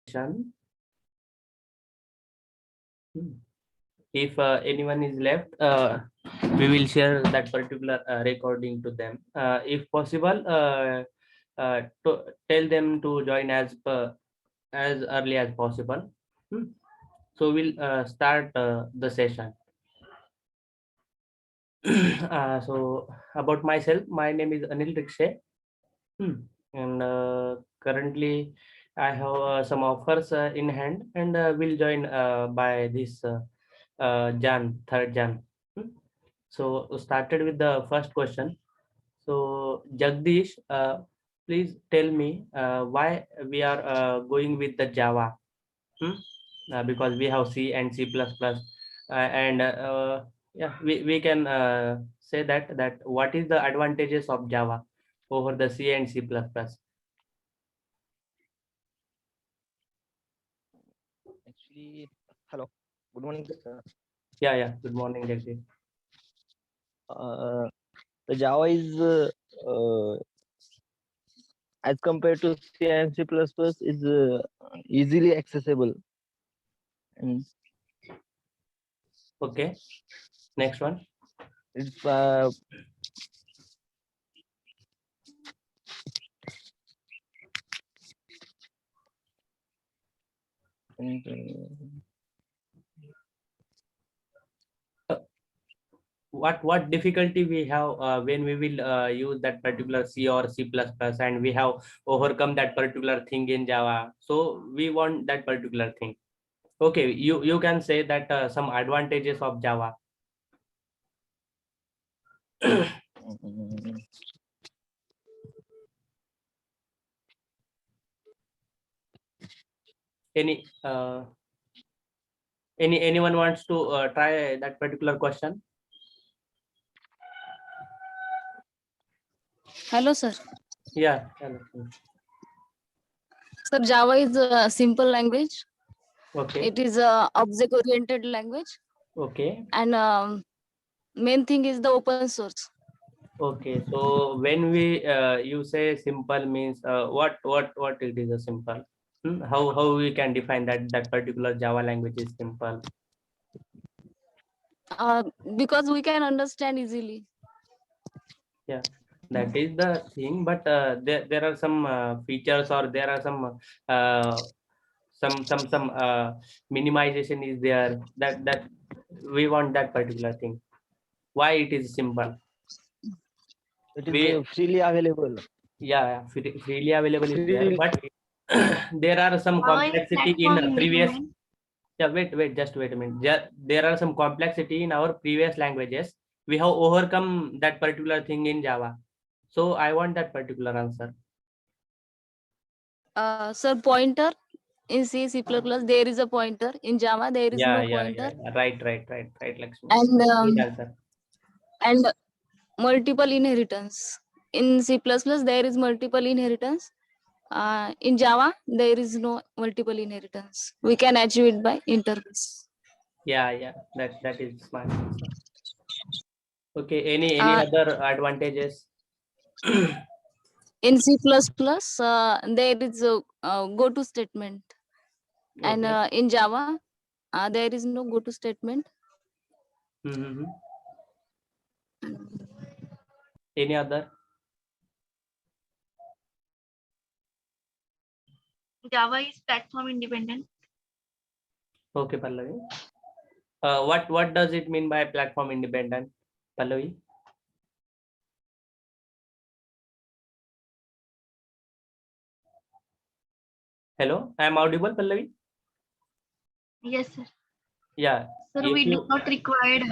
session. If anyone is left, we will share that particular recording to them. If possible, to tell them to join as early as possible. So we'll start the session. So about myself, my name is Anil Rikshe. And currently I have some offers in hand, and will join by this Jan 3rd Jan. So started with the first question. So Jagdish, please tell me why we are going with the Java. Because we have C and C++, and yeah, we can say that what is the advantages of Java over the C and C++. Actually, hello, good morning, sir. Yeah, good morning, Jagdish. The Java is as compared to C and C++ is easily accessible, and Okay, next one. it's and, What difficulty we have when we will use that particular C or C++, and we have overcome that particular thing in Java, so we want that particular thing. Okay, you can say that some advantages of Java. any anyone wants to try that particular question? Hello, sir. Yeah. Sir, Java is a simple language. Okay. It is a object-oriented language, Okay. and main thing is the open source. Okay. So when we you say simple means what it is a simple? How we can define that particular Java language is simple? Because we can understand easily. Yeah, that is the thing. But there are some features, or there are some minimization is there, that we want that particular thing. Why it is simple? it is freely available. Yeah, freely available is there, but there are some complexity in previous. Yeah, just wait a minute. There are some complexity in our previous languages. We have overcome that particular thing in Java. So I want that particular answer. Sir, pointer in C, C++, there is a pointer. In Java, there is no pointer. Yeah. Right, Lakshmi. And Good answer. and multiple inheritance. In C++, there is multiple inheritance. In Java, there is no multiple inheritance. We can achieve it by interface. Yeah, that is smart answer. Okay, any other advantages? In C++, there is a go-to statement. And Okay. in Java, there is no go-to statement. Any other? Java is platform independent. Okay, Pallavi. What does it mean by platform independent, Pallavi? Hello, I am audible, Pallavi? Yes, sir. Yeah. Sir, we do not require.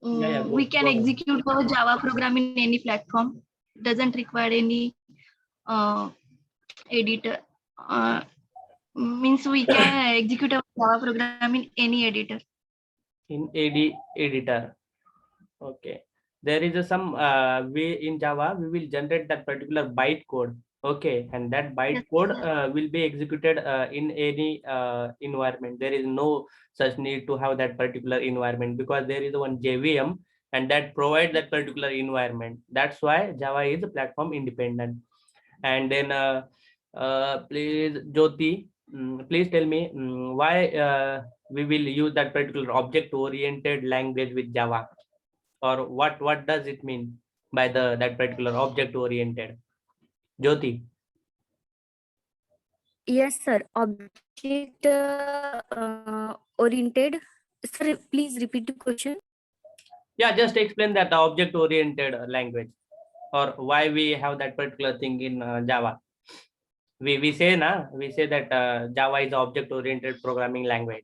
We can execute our Java program in any platform. It doesn't require any editor. Means we can execute our Java program in any editor. In editor. Okay. There is some way in Java we will generate that particular byte code. Okay, and that byte code will be executed in any environment. There is no such need to have that particular environment, because there is one JVM, and that provides that particular environment. That's why Java is platform independent. And then Please, Jyoti, please tell me why we will use that particular object-oriented language with Java, or what does it mean by that particular object-oriented? Jyoti. Yes, sir. Object oriented. Sir, please repeat the question. Yeah, just explain that object-oriented language, or why we have that particular thing in Java. We say that Java is object-oriented programming language.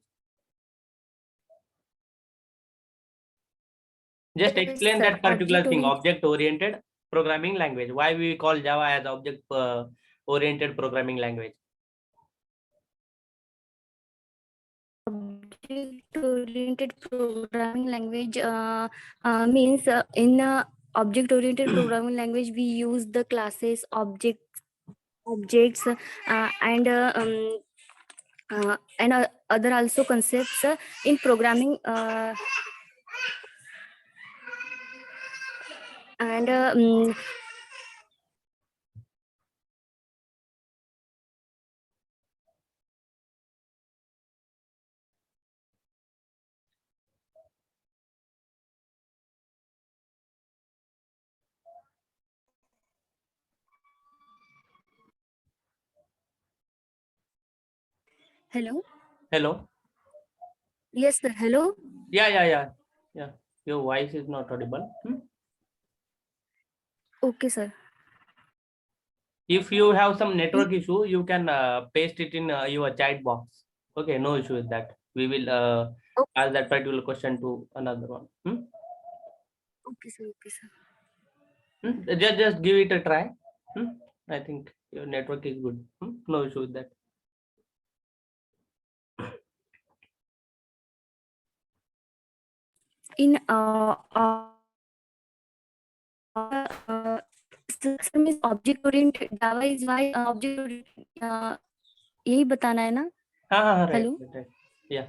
Just Yes, explain sir. that particular thing, Object-oriented. object-oriented programming language. Why we call Java as object-oriented programming language? Object-oriented programming language means in object-oriented programming language we use the classes, objects, and other also concepts in programming. And hello. Hello. Yes, sir. Hello. Yeah. Your voice is not audible. Okay, sir. If you have some network issue, you can paste it in your chat box. Okay, no issue with that. We will ask that particular question to another one. Okay, sir. Okay, sir. Just give it a try. I think your network is good. No issue with that. In system is object oriented. Java is why object oriented. यही बताना है ना? Right. Hello? Right. Yeah.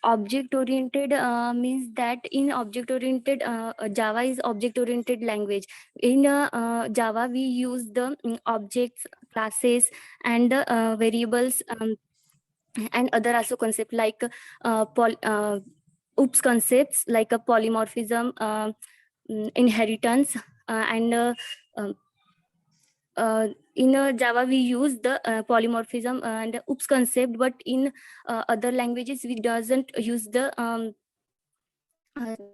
Object oriented means that in object oriented Java is object oriented language. In Java we use the objects, classes, and variables, and other also concept like OOPS concepts like a polymorphism, inheritance, and in Java we use the polymorphism and OOPS concept, but in other languages we doesn't use the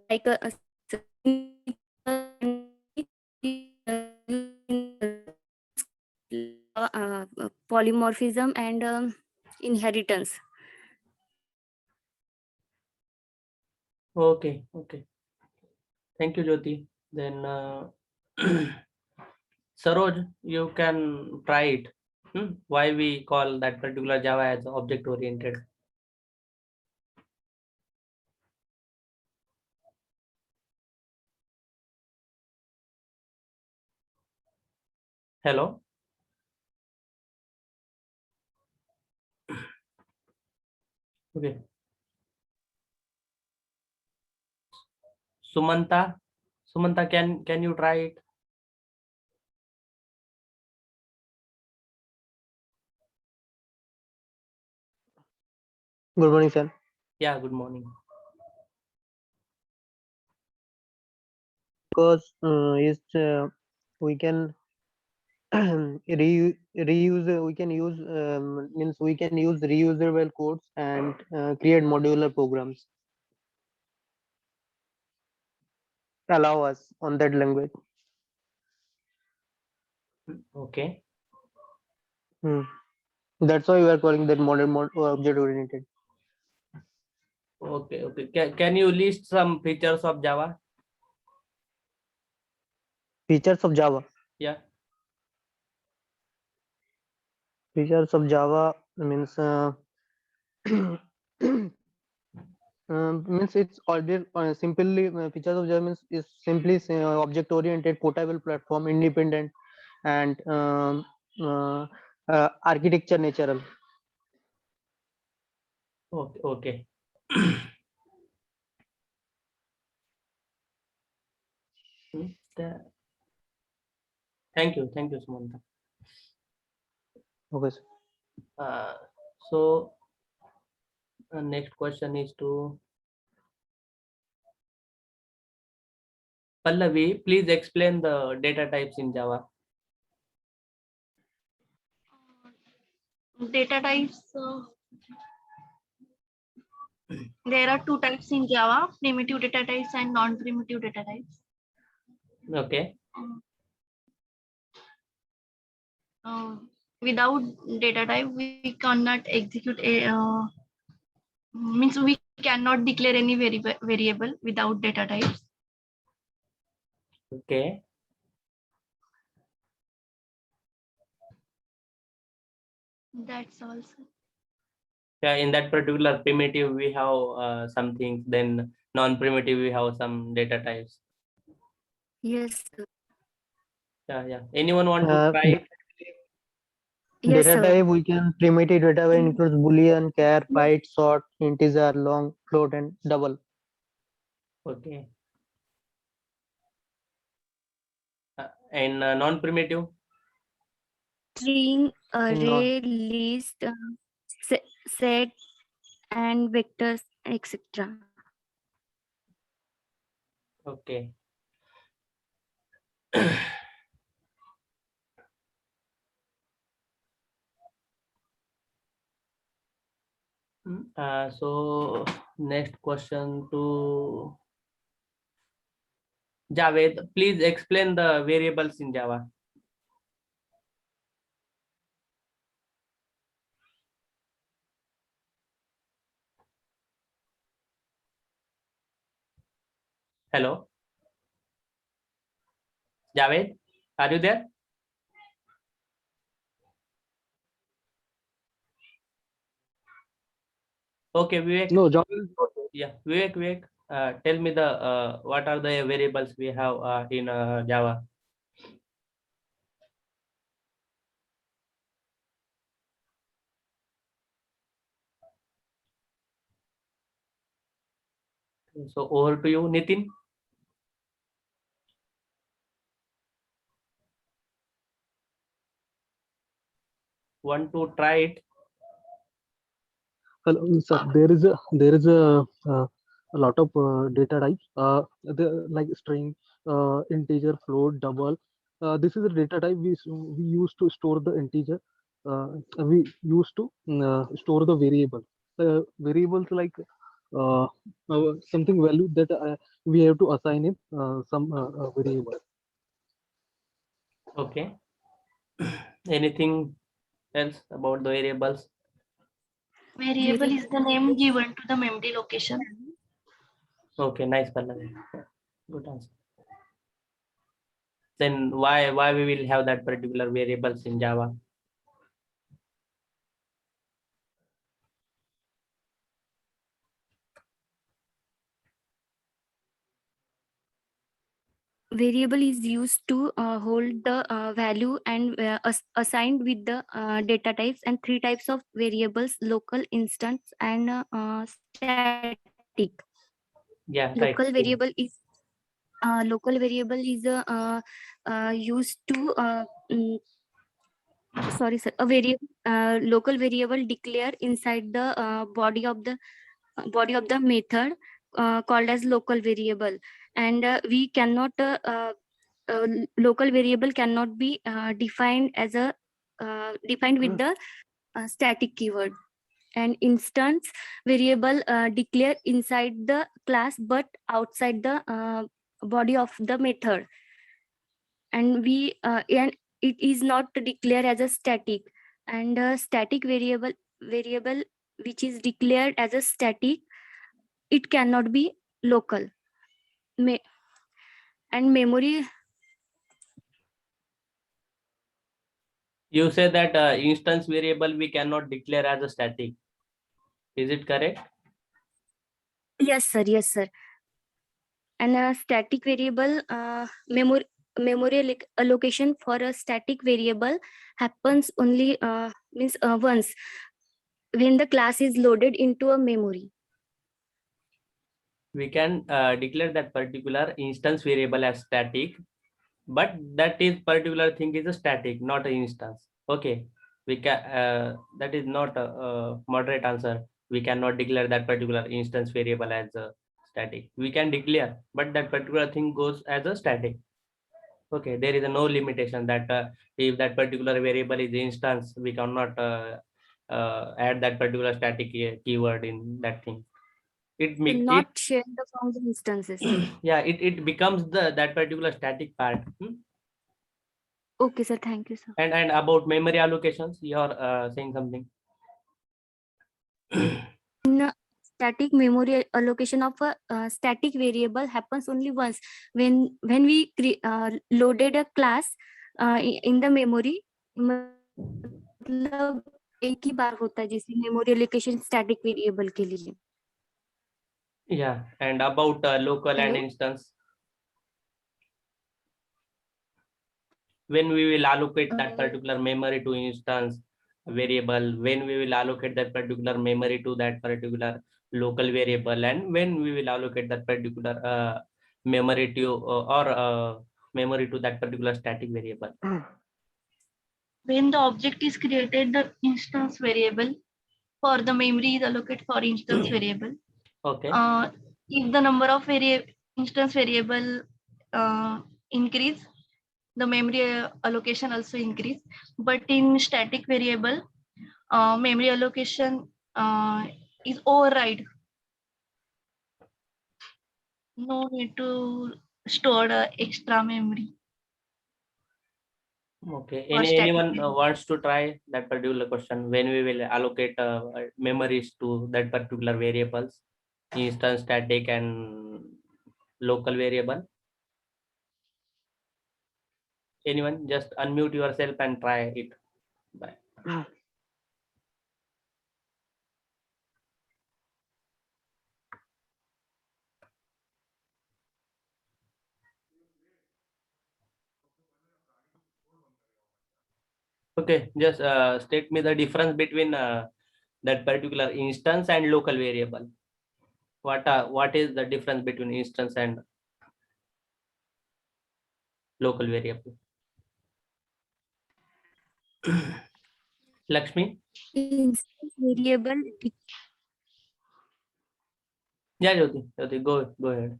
like polymorphism and inheritance. Okay. Thank you, Jyoti. Then Saroj, you can try it. Why we call that particular Java as object oriented? Hello. Okay. Sumanta, can you try it? Good morning, sir. Yeah, good morning. Because we can reuse we can use means we can use reusable codes and create modular programs. Allow us on that language. Okay. That's why we are calling that modern object oriented. Okay. Can you list some features of Java? Features of Java. Yeah. Features of Java means means it's already simply features of Java means is simply object oriented, portable platform, independent, and architecture natural. Okay. Thank you, Sumanta. Okay, sir. So next question is to Pallavi. Please explain the data types in Java. Data types. There are two types in Java: primitive data types and non-primitive data types. Okay. Without data type, we cannot execute a means we cannot declare any variable without data types. Okay. That's all, sir. Yeah, in that particular primitive we have some things, then non-primitive we have some data types. Yes, sir. Yeah. Anyone want to Uh, try it? Yes, Data sir. type, we can primitive data type includes boolean, char, byte, short, integer, long, float, and double. Okay. And non-primitive? String, Non. array, list, set, and vectors, etc. Okay. So next question to Javed. Please explain the variables in Java. Hello, Javed, are you there? Okay, Vivek. No, Java is not there. Yeah, Vivek. Tell me the what are the variables we have in Java? So over to you, Nitin. Want to try it? Hello, sir. There is a lot of data types. Like string, integer, float, double. This is a data type we use to store the integer. We use to store the variable. Variables like something value that we have to assign in some variable. Okay. Anything else about the variables? Variable is the name given to the memory location. Okay, nice, Pallavi. Good answer. Then why we will have that particular variables in Java? Variable is used to hold the value and assigned with the data types, and three types of variables: local, instance, and static. Yeah, right. Local variable is used to sorry sir, a variable local variable declare inside the body of the method called as local variable, and we cannot local variable cannot be defined as a defined with the static keyword. And instance variable declare inside the class but outside the body of the method, and it is not declared as a static. And a static variable which is declared as a static, it cannot be local. And memory, You say that instance variable we cannot declare as a static. Is it correct? yes sir. And a static variable memory allocation for a static variable happens only once when the class is loaded into a memory. We can declare that particular instance variable as static but that is particular thing is a static, not an instance. Okay, we can that is not a moderate answer. We cannot declare that particular instance variable as a static. We can declare, but that particular thing goes as a static. Okay, there is a no limitation that if that particular variable is instance, we cannot add that particular static keyword in that thing. It So make it not share the function instances. yeah, it becomes the that particular static part. Okay, sir. Thank you, sir. And about memory allocations, you are saying something. In static memory allocation of a static variable happens only once when we loaded a class in the memory. मतलब एक ही बार होता है जैसे memory allocation static variable के लिए. Yeah, and about local and Hello? instance, when we will allocate that particular memory to instance variable, when we will allocate that particular memory to that particular local variable, and when we will allocate that particular memory to memory to that particular static variable. When the object is created, the instance variable for the memory is allocated for instance variable. Okay. If the number of instance variable increase, the memory allocation also increase. But in static variable, memory allocation is override. No need to store extra memory. Okay. For static Anyone memory. wants to try that particular question? When we will allocate memories to that particular variables, instance, static, and local variable. Anyone? Just unmute yourself and try it. Bye. Okay, just state me the difference between that particular instance and local variable. What is the difference between instance and local variable? Lakshmi? Instance variable Yeah, Jyoti, go ahead.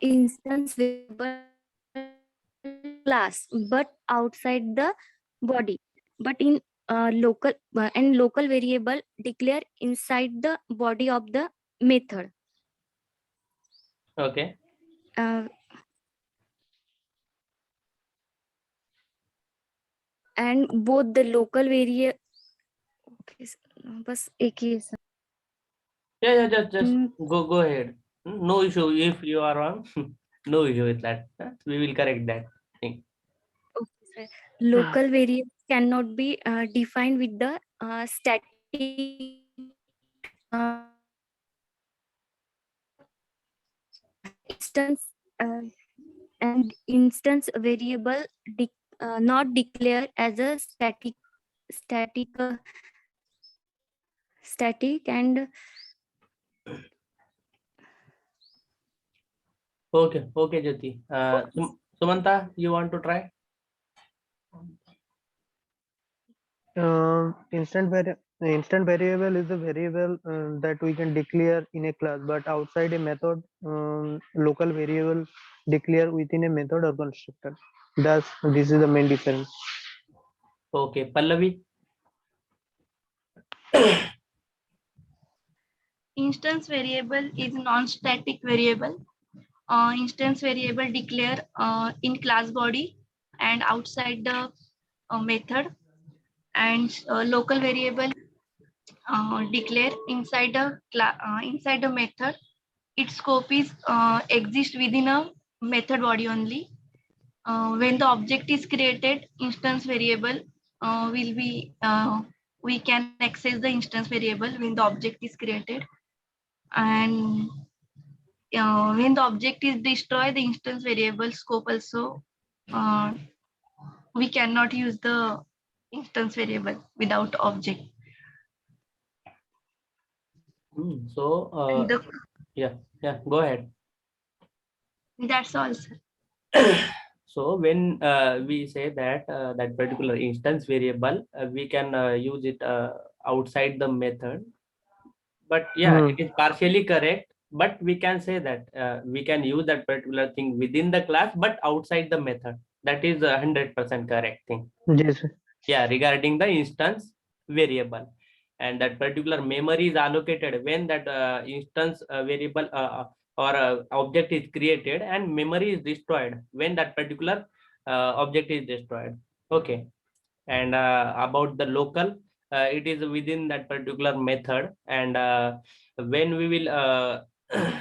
instance variable class but outside the body, but in local and local variable declare inside the body of the method. Okay. And both the local variable. Okay, बस एक ही है sir. Yeah, just go ahead. No issue if you are wrong. No issue with that. We will correct that thing. Okay, sir. Local variables cannot be defined with the static instance and instance variable not declared as a static and Okay, Jyoti. Sumanta, you want to try? Instant variable is a variable that we can declare in a class, but outside a method, local variable declare within a method or constructor. Thus, this is the main difference. Okay, Pallavi. Instance variable is non-static variable. Instance variable declare in class body and outside the method, and local variable declare inside the method. Its scope is exist within a method body only. When the object is created, instance variable will be we can access the instance variable when the object is created, and when the object is destroyed, the instance variable scope also we cannot use the instance variable without object. So And the yeah, go ahead. That's all, sir. So when we say that that particular instance variable, we can use it outside the method. But yeah, Hmm. it is partially correct. But we can say that we can use that particular thing within the class, but outside the method. That is 100% correct thing. Yes. Yeah, regarding the instance variable, and that particular memory is allocated when that instance variable or object is created, and memory is destroyed when that particular object is destroyed. Okay. And about the local, it is within that particular method, and when we will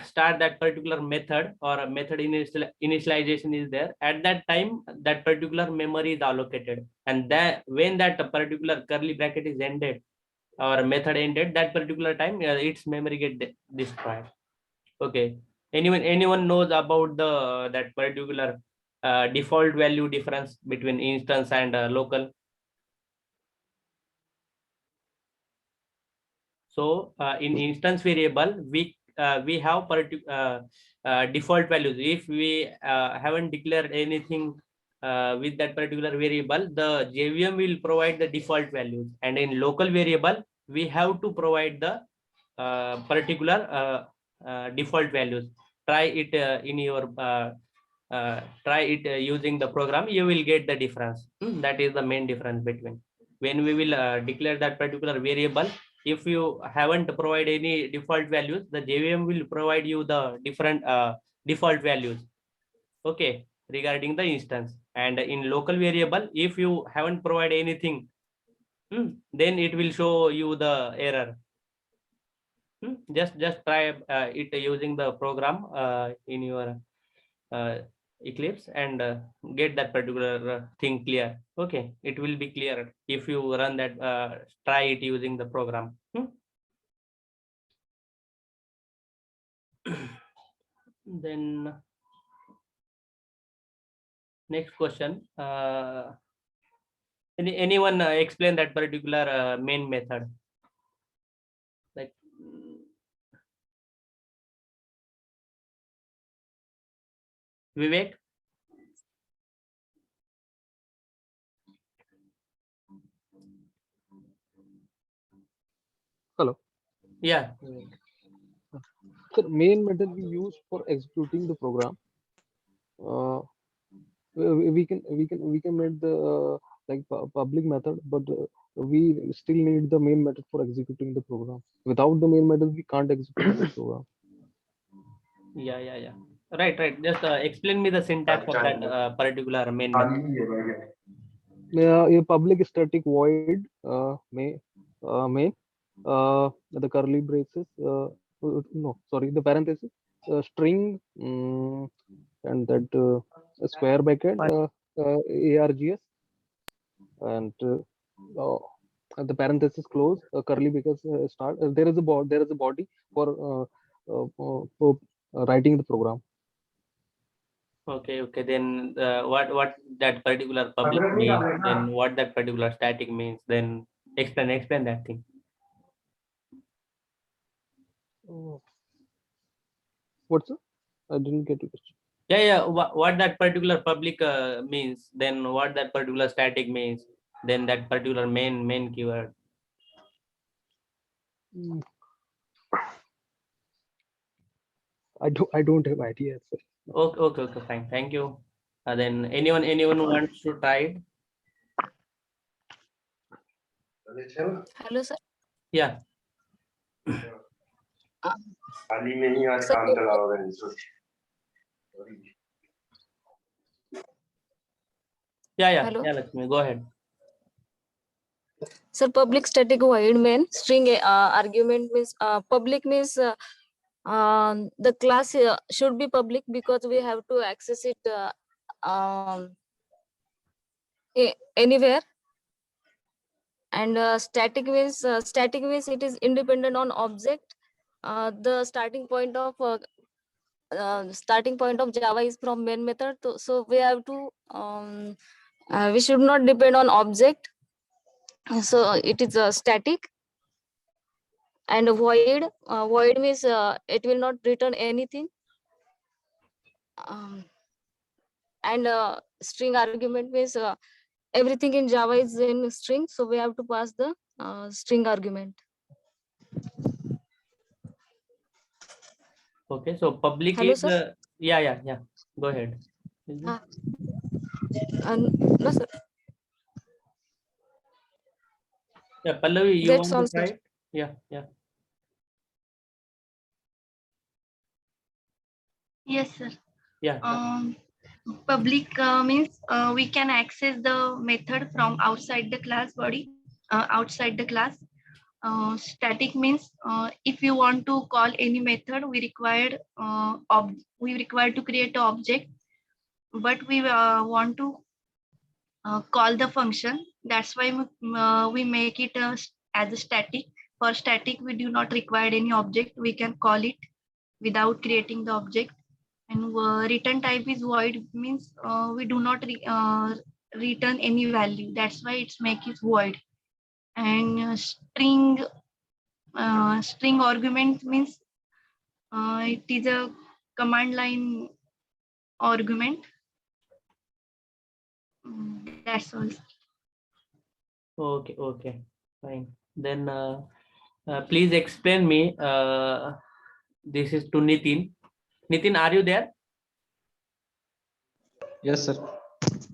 start that particular method, or a method initialization is there, at that time that particular memory is allocated, and that when that particular curly bracket is ended or method ended, that particular time its memory get destroyed. Okay. Anyone knows about the that particular default value difference between instance and local? So in instance variable, we have default values. If we haven't declared anything with that particular variable, the JVM will provide the default values. And in local variable, we have to provide the particular default values. Try it in your try it using the program. You will get the difference. That is the main difference between when we will declare that particular variable. If you haven't provided any default values, the JVM will provide you the different default values. Okay, regarding the instance. And in local variable, if you haven't provided anything, then it will show you the error. Just try it using the program in your Eclipse, and get that particular thing clear. Okay, it will be clear if you run that, try it using the program. Then next question. Anyone explain that particular main method? Like Vivek? Hello. Yeah. So main method we use for executing the program. We can make the like public method, but we still need the main method for executing the program. Without the main method, we can't execute the program. Yeah. Right. Just explain me the syntax of that particular main method. A public static void main the curly braces no, sorry, the parenthesis string, and that square bracket args, and the parenthesis close curly because start there is a body for writing the program. Okay. Then what that particular public means, then what that particular static means, then explain that thing. What's that? I didn't get your question. Yeah. What that particular public means, then what that particular static means, then that particular main keyword. I don't have idea, sir. Okay, fine. Thank you. Then anyone wants to try it? Hello, sir. Yeah. Sir, Yeah. Hello? Yeah, Lakshmi, go ahead. sir, public static void main string argument means public means the class should be public because we have to access it anywhere. And static means it is independent on object. The starting point of Java is from main method. So we have to we should not depend on object. So it is static. And void means it will not return anything. And string argument means everything in Java is in string, so we have to pass the string argument. Okay, so public Hello, is sir. yeah. Go ahead. Is it- Ah. No, sir. Yeah, Pallavi, you That's want all, to try sir. it? Yeah. Yes, sir. Yeah. Public means we can access the method from outside the class body, outside the class. Static means if you want to call any method, we require to create an object, but we want to call the function. That's why we make it as a static. For static, we do not require any object. We can call it without creating the object. And return type is void, means we do not return any value. That's why it's make it void. And string argument means it is a command line argument. That's all. Okay, fine. Then please explain me. This is to Nitin. Nitin, are you there? Yes, sir.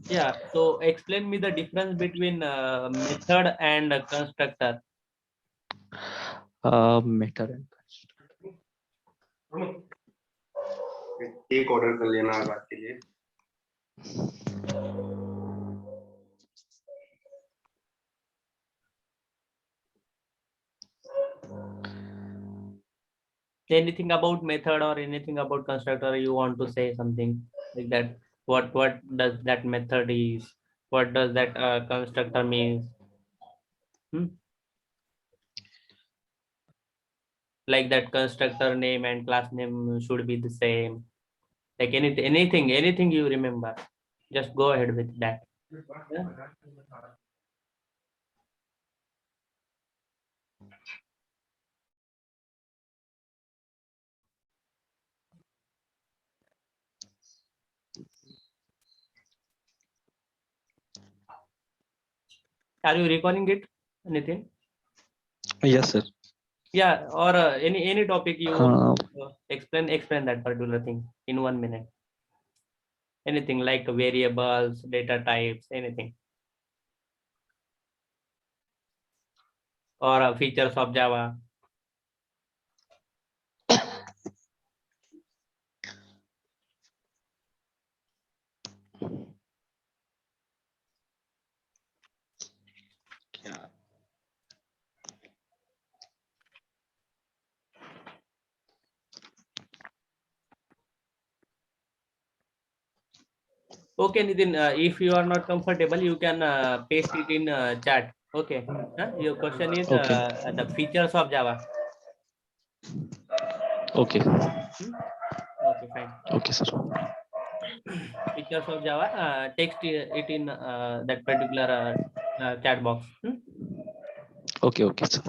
Yeah. So explain me the difference between method and constructor. Method and एक order कर लेना रात के लिए. Anything about method or anything about constructor you want to say something like that? What does that method is? What does that constructor means? Like that constructor name and class name should be the same. Like anything you remember, just go ahead with that. Yeah. Are you recalling it, Nitin? yes, sir. Yeah, or any topic you explain that particular thing in 1 minute. Anything like variables, data types, anything, or features of Java. Yeah. Okay, Nitin, if you are not comfortable, you can paste it in chat. Okay. Your question is Okay. the features of Java. Okay. Okay, fine. Okay, sir. Features of Java, text it in that particular chat box. Okay, okay, sir.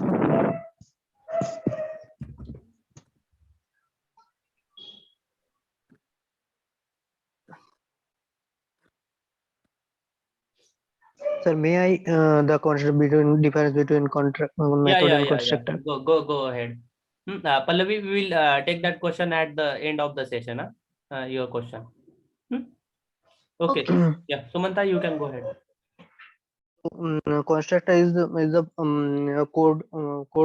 Sir, may I the difference between contract method and constructor? Go ahead. Pallavi, we will take that question at the end of the session. Your question. Okay. Yeah, Sumanta, you can go ahead. Constructor is a code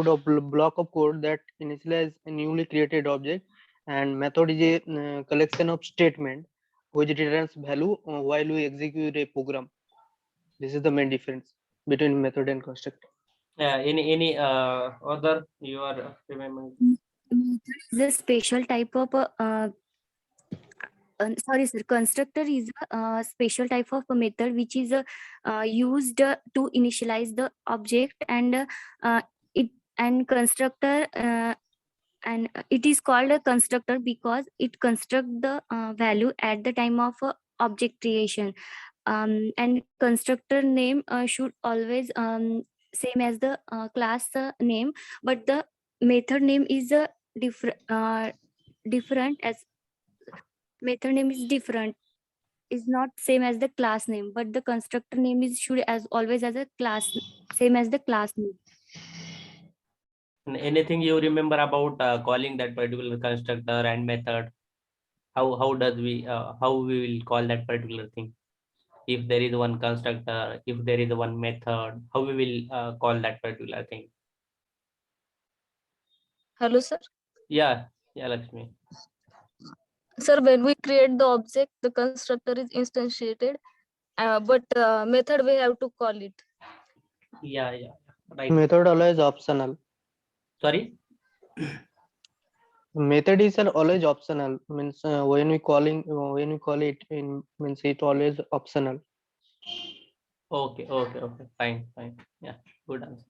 of block of code that initialize a newly created object, and method is a collection of statement which returns value while we execute a program. This is the main difference between method and constructor. Any other you are remembering? The special type of sorry sir, constructor is a special type of a method which is used to initialize the object, and constructor and it is called a constructor because it construct the value at the time of object creation, and constructor name should always same as the class name, but the method name is different as method name is different, is not same as the class name, but the constructor name is should as always as a class, same as the class name. And anything you remember about calling that particular constructor and method? How does we how we will call that particular thing? If there is one constructor, if there is one method, how we will call that particular thing? Hello, sir. Yeah, Lakshmi. Sir, when we create the object, the constructor is instantiated, but method we have to call it. Yeah, right. Method always optional. Sorry. Method is always optional. Means when we call it in, means it always optional. Okay, fine. Yeah, good answer.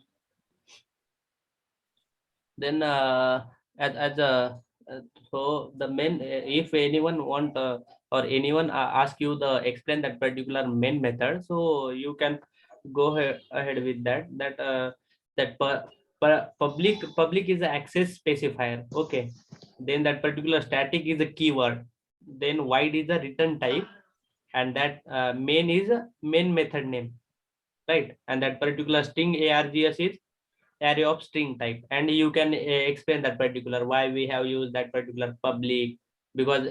Then as so the main, if anyone want or anyone ask you the explain that particular main method, so you can go ahead with that public is the access specifier. Okay, then that particular static is a keyword, then void is a return type, and that main is a main method name, right? And that particular string args is array of string type, and you can explain that particular why we have used that particular public, because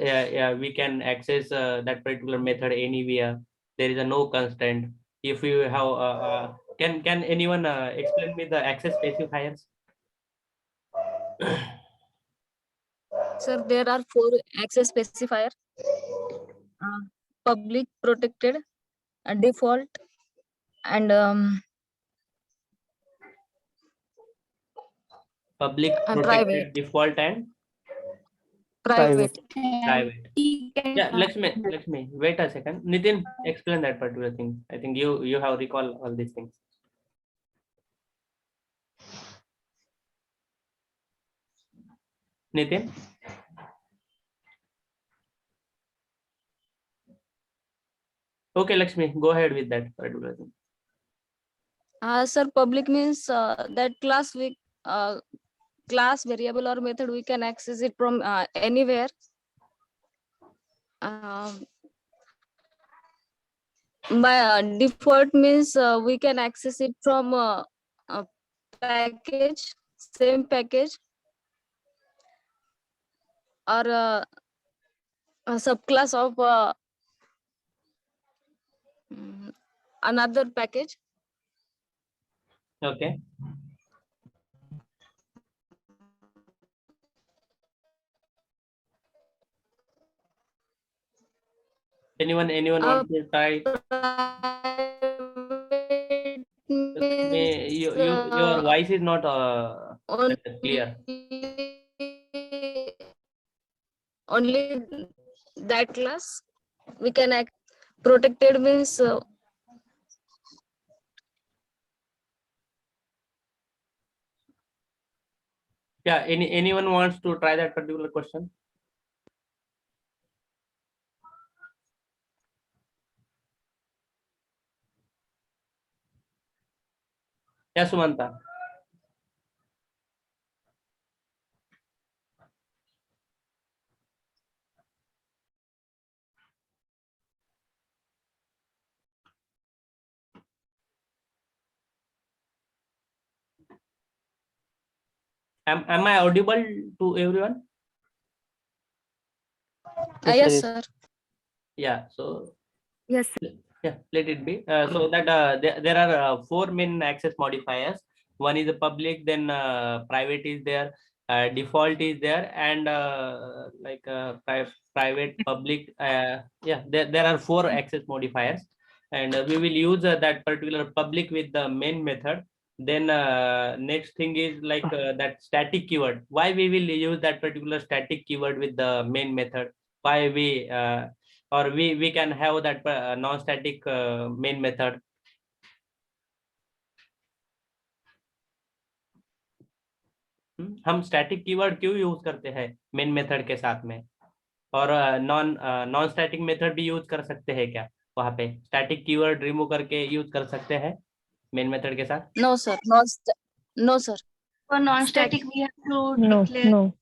we can access that particular method anywhere. There is a no constraint. If you have can anyone explain me the access specifiers? Sir, there are 4 access specifier: public, protected, default, and Public, protected, private. default, and Private. private. Yeah, Lakshmi, wait a second. Nitin, explain that particular thing. I think you have recall all these things. Nitin. Okay, Lakshmi, go ahead with that particular thing. Sir, public means that class variable or method we can access it from anywhere. By default means we can access it from a package, same package, or a subclass of another package. Okay. Anyone want to try? Your voice is not clear. Only that class we can act. Protected means Yeah, anyone wants to try that particular question? Yeah, Sumanta. Am I audible to everyone? yes, sir. Yeah, so Yes. yeah, let it be. So that there are 4 main access modifiers. One is a public, then private is there, default is there, and private, public. Yeah, there are 4 access modifiers, and we will use that particular public with the main method. Then next thing is like that static keyword. Why we will use that particular static keyword with the main method? Why we or we can have that non-static main method. हम static keyword क्यों use करते हैं main method के साथ में, और non static method भी use कर सकते हैं क्या? वहां पे स्टैटिक कीवर्ड रिमूव करके यूज कर सकते हैं मेन मेथड के साथ? No, sir. No, sir. For non-static, we have to declare.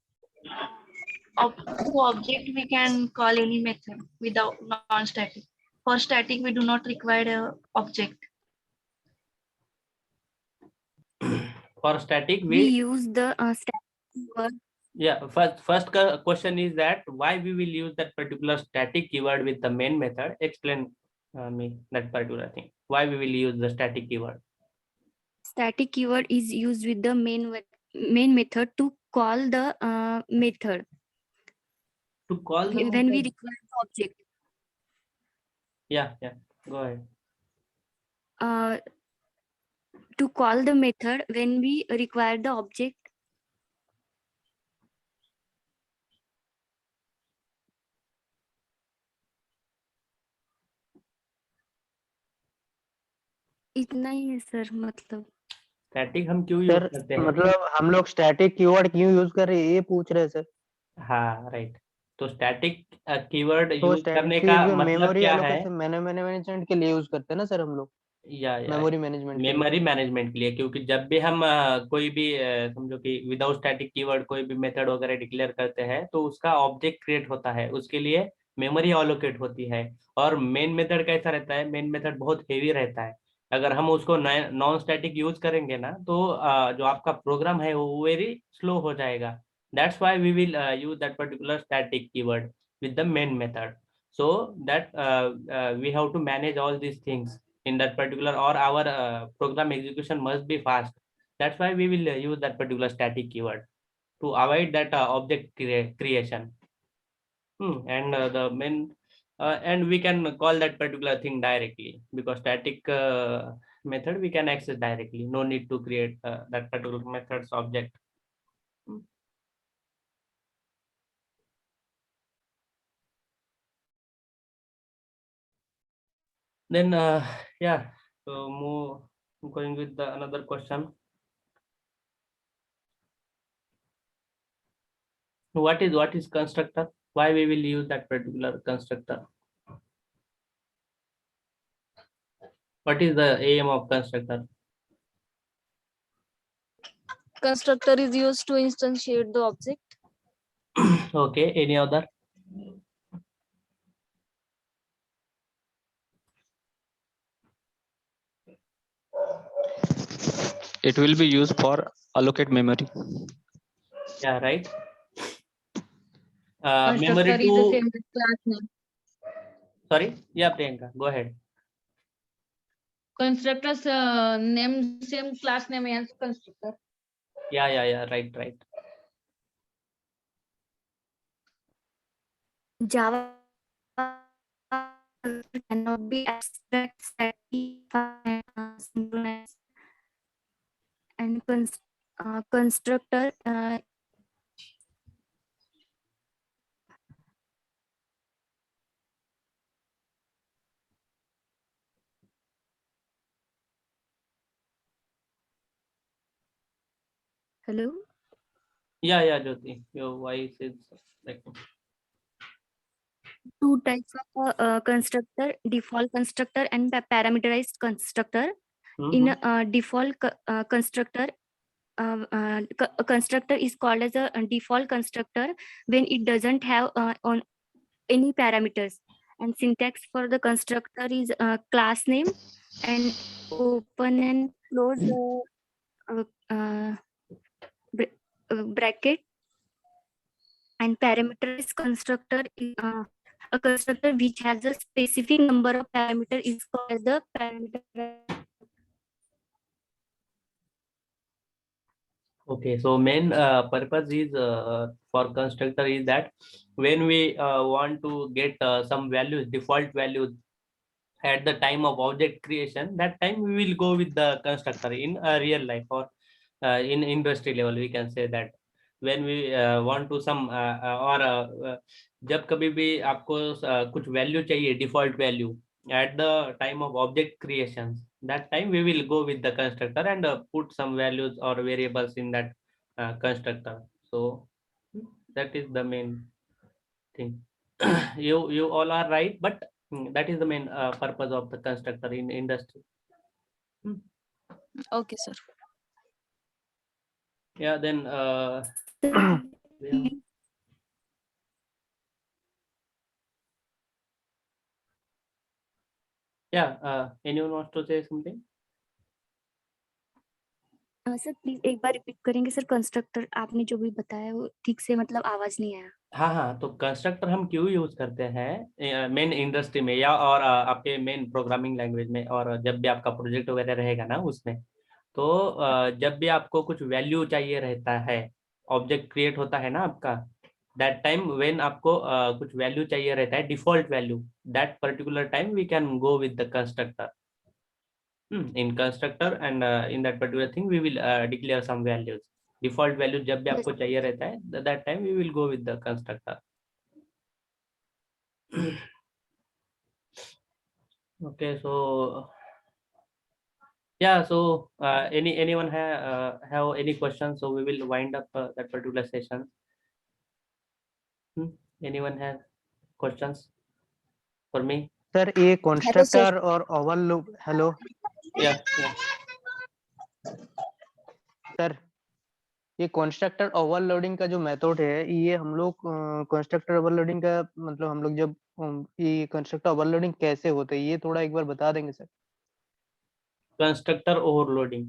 To object, we can call any method without non-static. For static, we do not require a object. For static, We use the static keyword. yeah, first question is that why we will use that particular static keyword with the main method. Explain me that particular thing. Why we will use the static keyword? Static keyword is used with the main method to call the method To call the when we method. require the object. Yeah, go ahead. To call the method when we require the object. इतना ही है sir, मतलब static हम क्यों use sir करते हैं? मतलब हम लोग स्टैटिक कीवर्ड क्यों यूज कर रहे हैं ये पूछ रहे हैं सर। हाँ, राइट। तो स्टैटिक कीवर्ड तो यूज करने स्टैटिक का मतलब मेमोरी क्या है? एलोकेशन मैनेजमेंट के लिए यूज करते हैं ना सर हम लोग, या मेमोरी मैनेजमेंट के लिए। मेमोरी मैनेजमेंट के लिए, क्योंकि जब भी हम कोई भी समझो कि विदाउट स्टैटिक कीवर्ड कोई भी मेथड वगैरह डिक्लेयर करते हैं तो उसका ऑब्जेक्ट क्रिएट होता है, उसके लिए मेमोरी अलोकेट होती है। और मेन मेथड कैसा रहता है? मेन मेथड बहुत हेवी रहता है। अगर हम उसको नॉन स्टैटिक यूज करेंगे ना तो जो आपका प्रोग्राम है वो वेरी स्लो हो जाएगा। That's why we will use that particular static keyword with the main method, so that we have to manage all these things in that particular, or our program execution must be fast. That's why we will use that particular static keyword to avoid that object creation. And the main and we can call that particular thing directly, because static method we can access directly, no need to create that particular method's object. Then yeah, so going with the another question. What is constructor? Why we will use that particular constructor? What is the aim of constructor? Constructor is used to instantiate the object. Okay, any other? It will be used for allocate memory. Yeah, right. Constructor Memory is the to, same as class name. sorry, yeah, Priyanka, go ahead. Constructor's name same class name as constructor. Yeah, right. Java cannot be abstract, static, synchronous, and constructor hello. Yeah, Jyoti, your voice is like, Two types of constructor: default constructor and parameterized constructor. In default constructor, a constructor is called as a default constructor when it doesn't have on any parameters. And syntax for the constructor is class name and open and close bracket. And parameterized constructor is a constructor which has a specific number of parameter is called as the parameter. okay, so main purpose is for constructor is that when we want to get some values, default values at the time of object creation, that time we will go with the constructor in real life, or in industry level we can say that when we want to some और जब कभी भी आपको कुछ value चाहिए, default value at the time of object creation, that time we will go with the constructor and put some values or variables in that constructor. So that is the main thing. You all are right, but that is the main purpose of the constructor in industry. Okay, sir. Yeah, then yeah. Anyone wants to say something? Sir please एक बार repeat करेंगे sir, constructor आपने जो भी बताया वो ठीक से मतलब आवाज नहीं आया। हाँ, तो कंस्ट्रक्टर हम क्यों यूज करते हैं मेन इंडस्ट्री में या और आपके मेन प्रोग्रामिंग लैंग्वेज में, और जब भी आपका प्रोजेक्ट वगैरह रहेगा ना उसमें, तो जब भी आपको कुछ वैल्यू चाहिए रहता है, ऑब्जेक्ट क्रिएट होता है ना आपका, दैट टाइम व्हेन आपको कुछ वैल्यू चाहिए रहता है, default value, that particular time we can go with the constructor in constructor, and in that particular thing we will declare some values, default value जब भी आपको चाहिए रहता है, that time we will go with the constructor. Okay, so anyone have any questions? So we will wind up that particular session. Anyone have questions for me? Sir ये constructor और overload, hello Yeah. Sir, ये constructor overloading का जो method है, ये हम लोग constructor overloading का मतलब हम लोग जब ये कंस्ट्रक्टर ओवरलोडिंग कैसे होता है, ये थोड़ा एक बार बता देंगे sir? Constructor overloading.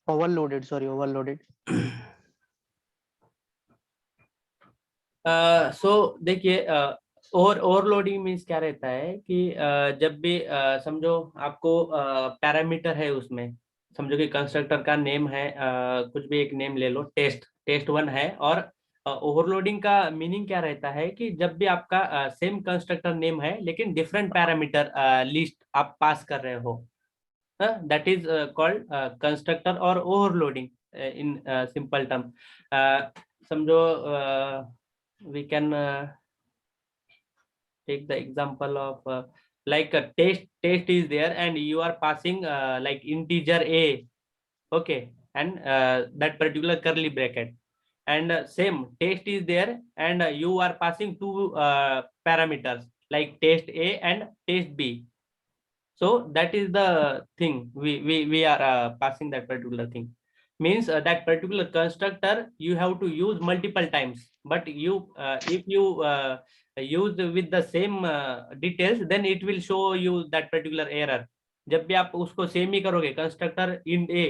Overloaded, sorry overloaded. So देखिए, ओवरलोडिंग मीन्स क्या रहता है कि जब भी समझो आपको पैरामीटर है उसमें, समझो कि कंस्ट्रक्टर का नेम है, कुछ भी एक नेम ले लो, टेस्ट 1 है, और ओवरलोडिंग का मीनिंग क्या रहता है कि जब भी आपका सेम कंस्ट्रक्टर नेम है लेकिन डिफरेंट पैरामीटर लिस्ट आप पास कर रहे हो, दैट इज कॉल्ड कंस्ट्रक्टर और ओवरलोडिंग इन सिंपल टर्म। समझो we can take the example of like a test is there and you are passing like integer a, okay, and that particular curly bracket, and same test is there and you are passing two parameters like test a and test b. So that is the thing we are passing that particular thing, means that particular constructor you have to use multiple times, but you if you use with the same details, then it will show you that particular error. जब भी आप उसको same ही करोगे, constructor int a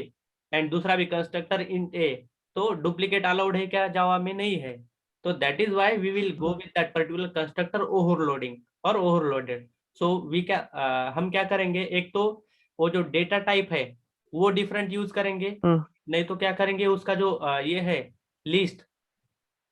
and दूसरा भी constructor int a, तो duplicate allowed है क्या? जावा में नहीं है। तो that is why we will go with that particular constructor overloading और ओवरलोडेड। सो हम क्या करेंगे, एक तो वो जो डेटा टाइप है वो डिफरेंट यूज करेंगे, नहीं तो क्या करेंगे उसका जो ये है लिस्ट,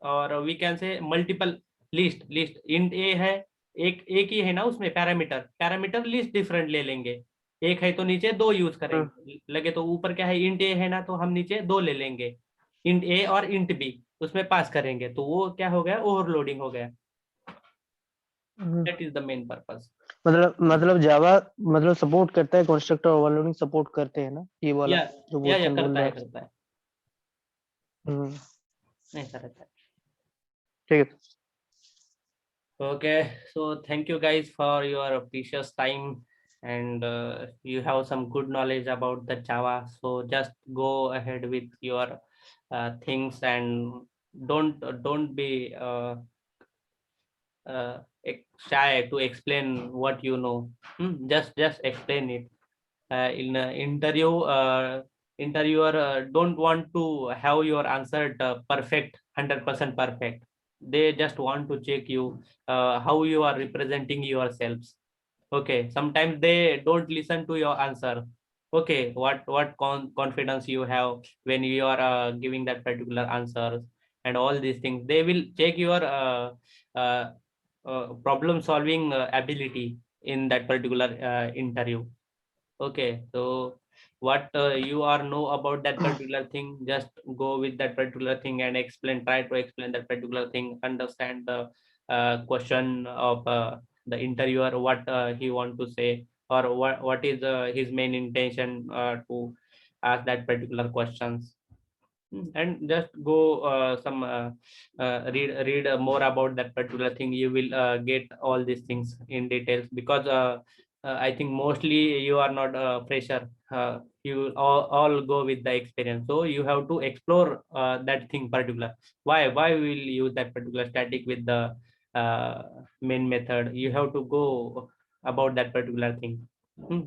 और we can say multiple list int A है, एक ही है ना उसमें पैरामीटर लिस्ट डिफरेंट ले लेंगे, एक है तो नीचे दो यूज करेंगे, लगे तो ऊपर क्या है इंट ए है ना, तो हम नीचे दो ले लेंगे, इंट ए और इंट बी उसमें पास करेंगे, तो वो क्या हो गया, ओवरलोडिंग हो गया। That is the main purpose. मतलब जावा मतलब सपोर्ट करता है, कंस्ट्रक्टर ओवरलोडिंग सपोर्ट करते हैं ना, ये वाला जो क्वेश्चन बोल रहा है। करता है। ऐसा रहता है। ठीक है। Okay, so thank you guys for your precious time, and you have some good knowledge about the Java, so just go ahead with your things, and don't be shy to explain what you know. Just explain it. In interviewer don't want to have your answer perfect, 100% perfect. They just want to check you how you are representing yourselves. Okay, sometimes they don't listen to your answer. Okay, what confidence you have when you are giving that particular answers, and all these things they will check your problem solving ability in that particular interview. Okay, so what you are know about that particular thing, just go with that particular thing and try to explain that particular thing, understand the question of the interviewer, what he want to say, or what is his main intention to ask that particular questions. And just go read more about that particular thing. You will get all these things in details, because I think mostly you are not a fresher, you all go with the experience, so you have to explore that thing particular, why we will use that particular static with the main method. You have to go about that particular thing.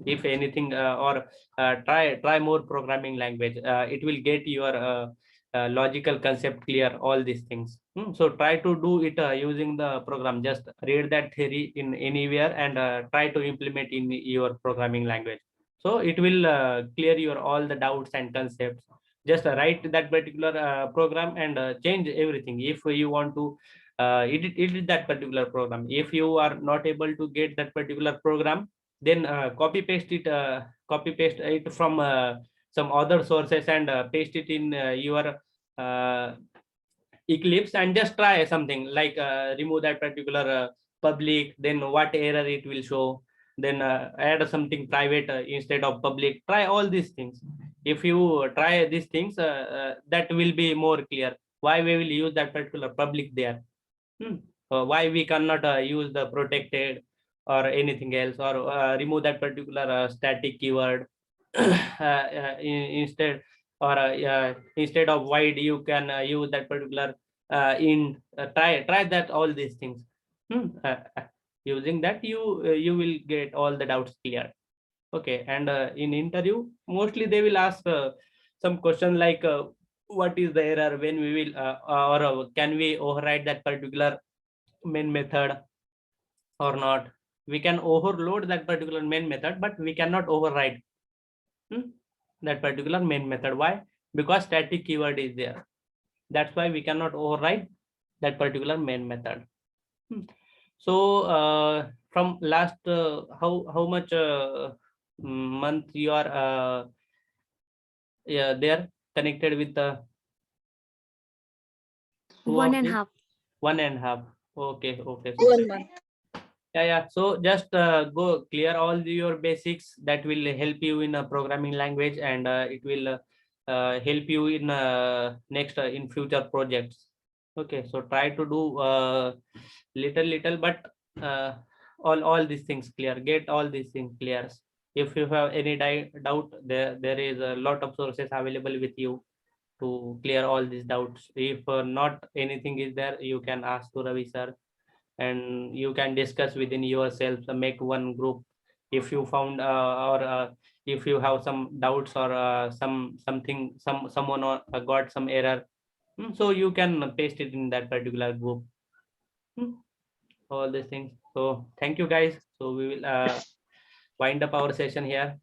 If anything, or try more programming language. It will get your logical concept clear, all these things. So try to do it using the program. Just read that theory in anywhere and try to implement in your programming language. So it will clear your all the doubts and concepts. Just write that particular program and change everything. If you want to edit that particular program, if you are not able to get that particular program, then copy paste it from some other sources and paste it in your Eclipse, and just try something like remove that particular public, then what error it will show, then add something private instead of public. Try all these things. If you try these things, that will be more clear why we will use that particular public there. Why we cannot use the protected or anything else, or remove that particular static keyword instead, or instead of void you can use that particular int. Try that all these things. Using that you will get all the doubts clear. Okay, and in interview mostly they will ask some question like what is the error when we will or can we override that particular main method or not. We can overload that particular main method, but we cannot override that particular main method. Why? Because static keyword is there. That's why we cannot override that particular main method. So from last how much month you are there connected with the 1.5. 1.5. Okay, okay. So 1 month. yeah. So just go clear all your basics. That will help you in a programming language, and it will help you in next in future projects. Okay, so try to do little, but all these things clear. Get all these things clear. If you have any doubt, there is a lot of sources available with you to clear all these doubts. If not anything is there, you can ask to Ravi sir, and you can discuss within yourself. Make one group if you found or if you have some doubts or someone got some error. So you can paste it in that particular group. All these things. So thank you guys. So we will wind up our session here.